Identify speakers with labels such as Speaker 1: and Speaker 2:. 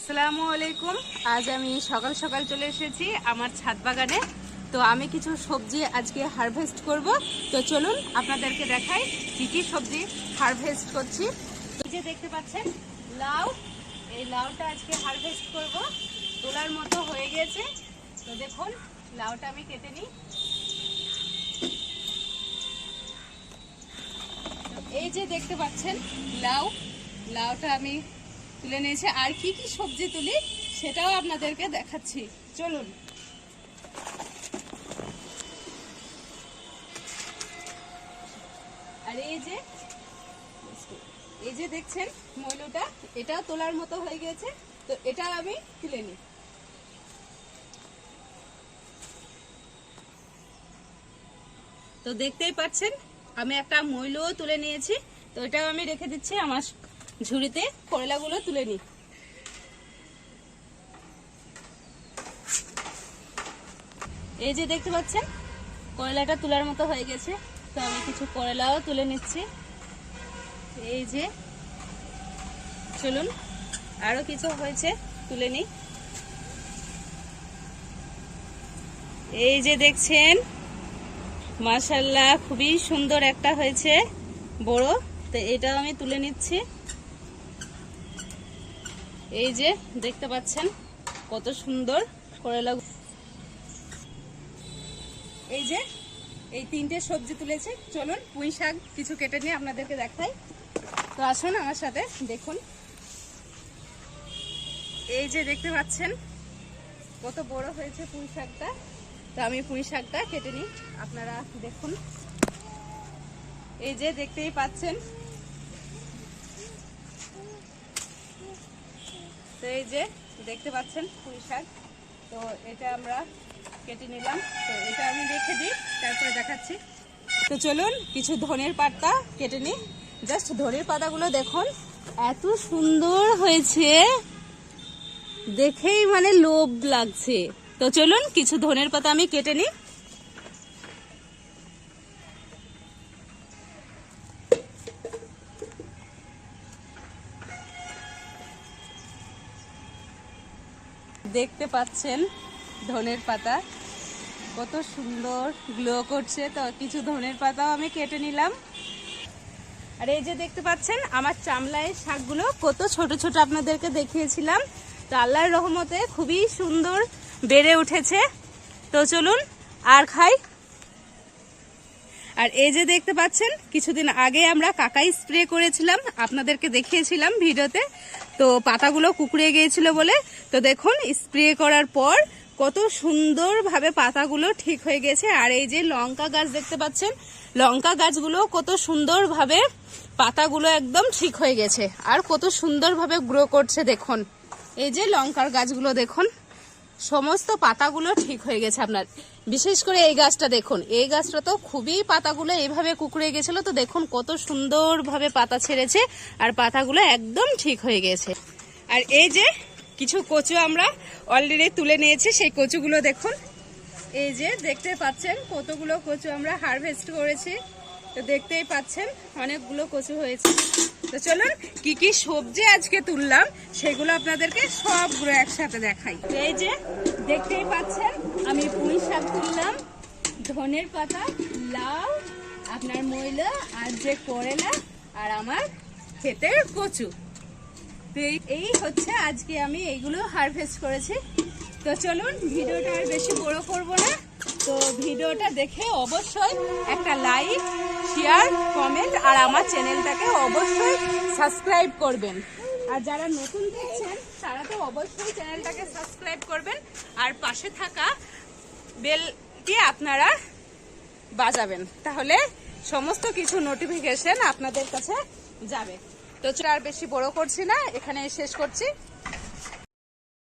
Speaker 1: আসসালামু আলাইকুম। আজ আমি সকাল সকাল চলে এসেছি আমার ছাদ বাগানে। তো আমি কিছু সবজি আজকে হারভেস্ট করব। তো চলুন আপনাদেরকে দেখাই কি কি সবজি হারভেস্ট করছি। তো যে দেখতে পাচ্ছেন লাউ, এই লাউটা আজকে হারভেস্ট করব। তোলার মতো হয়ে গেছে। তো দেখুন লাউটা আমি কেটে নিই। এই যে দেখতে পাচ্ছেন লাউটা আমি তুলে নিয়েছি। আর কি কি সবজি তুলি সেটাও আপনাদেরকে দেখাচ্ছি, চলুন। আর এই যে দেখছেন মইলুটা, এটাও তোলার মতো হয়ে গেছে। তো এটা আমি তুলে নিই। তো দেখতেই পাচ্ছেন আমি একটা মইলও তুলে নিয়েছি। তো এটাও আমি রেখে দিচ্ছি আমার ঝুড়িতে। করলাগুলো তুলে নিই। এই যে দেখতে পাচ্ছেন করলাটা তোলার মতো হয়ে গেছে। তো আমি কিছু করলাও তুলে নিচ্ছি। এই যে চলুন আরো কিছু হয়েছে তুলে নিই। এই যে দেখছেন মাশাআল্লাহ খুবই সুন্দর একটা হয়েছে বড়। তো এটাও আমি তুলে নিচ্ছি। এই যে দেখতে পাচ্ছেন কত সুন্দর করলা। এই যে এই তিনটে সবজি তুলেছে। চলুন পুঁই শাক কিছু কেটে নিয়ে আপনাদেরকে দেখাই। তো আসুন আমার সাথে দেখুন। এই যে দেখতে পাচ্ছেন কত বড় হয়েছে পুঁই শাকটা। তো আমি পুঁই শাকটা কেটে নিই, আপনারা দেখুন। এই যে দেখতেই পাচ্ছেন। তো এই যে দেখতে পাচ্ছেন পুঁই শাক। তো এটা আমরা কেটে নিলাম। তো এটা আমি রেখে দিই, তারপরে দেখাচ্ছি। তো চলুন কিছু ধনের পাতা কেটে নিই। জাস্ট ধনের পাতাগুলো দেখুন এত সুন্দর হয়েছে, দেখেই মানে লোভ লাগছে। তো চলুন কিছু ধনের পাতা আমি কেটে নিই। দেখতে পাচ্ছেন ধনের পাতা কত সুন্দর গ্লো করছে। তো কিছু ধনের পাতাও আমি কেটে নিলাম। আর এই যে দেখতে পাচ্ছেন আমার চামলাইয়ের শাকগুলো কত ছোট ছোট আপনাদেরকে দেখিয়েছিলাম। তো আল্লাহর রহমতে খুবই সুন্দর বেড়ে উঠেছে। তো চলুন আর খাই। আর এই যে দেখতে পাচ্ছেন কিছুদিন আগে আমরা কাকাই স্প্রে করেছিলাম, আপনাদেরকে দেখিয়েছিলাম ভিডিওতে। তো পাতাগুলো কুকড়ে গিয়েছিল বলে, তো দেখুন স্প্রে করার পর কত সুন্দরভাবে পাতাগুলো ঠিক হয়ে গেছে। আর এই যে লঙ্কা গাছ দেখতে পাচ্ছেন, লঙ্কা গাছগুলো কত সুন্দরভাবে পাতাগুলো একদম ঠিক হয়ে গেছে আর কত সুন্দরভাবে গ্রো করছে। দেখুন এই যে লঙ্কার গাছগুলো দেখুন সমস্ত পাতাগুলো ঠিক হয়ে গেছে আপনার। বিশেষ করে এই গাছটা দেখুন, এই গাছটা তো খুবই পাতাগুলো এইভাবে কুকড়ে গেছিল। তো দেখুন কত সুন্দরভাবে পাতা ছেড়েছে আর পাতাগুলো একদম ঠিক হয়ে গেছে। আর এই যে কিছু কচু আমরা অলরেডি তুলে নিয়েছি, সেই কচুগুলো দেখুন। এই যে দেখতে পাচ্ছেন কতগুলো কচু আমরা হারভেস্ট করেছি। তো দেখতেই পাচ্ছেন অনেকগুলো কচু হয়েছে। তো চলুন কি কি সবজি আজকে তুললাম সেগুলো আপনাদেরকে সবগুলো একসাথে দেখাই। এই যে দেখতেই পাচ্ছেন আমি পুঁই শাক তুললাম, ধনের পাতা, লাউ, আপনার মইলা, আর যে করলা, আর আমার ক্ষেতের কচু। তো এই হচ্ছে আজকে আমি এইগুলো হারভেস্ট করেছি। তো চলুন ভিডিওটা আর বেশি বড় করব না। তো ভিডিওটা দেখে অবশ্যই একটা লাইক, শেয়ার, কমেন্ট আর আমার চ্যানেলটাকে অবশ্যই সাবস্ক্রাইব করবেন। আর যারা নতুন দেখছেন তারা তো অবশ্যই চ্যানেলটাকে সাবস্ক্রাইব করবেন আর পাশে থাকা বেলটি আপনারা বাজাবেন, তাহলে সমস্ত কিছু নোটিফিকেশন আপনাদের কাছে যাবে। তো আর বেশি বড় করছি না, এখানে শেষ করছি।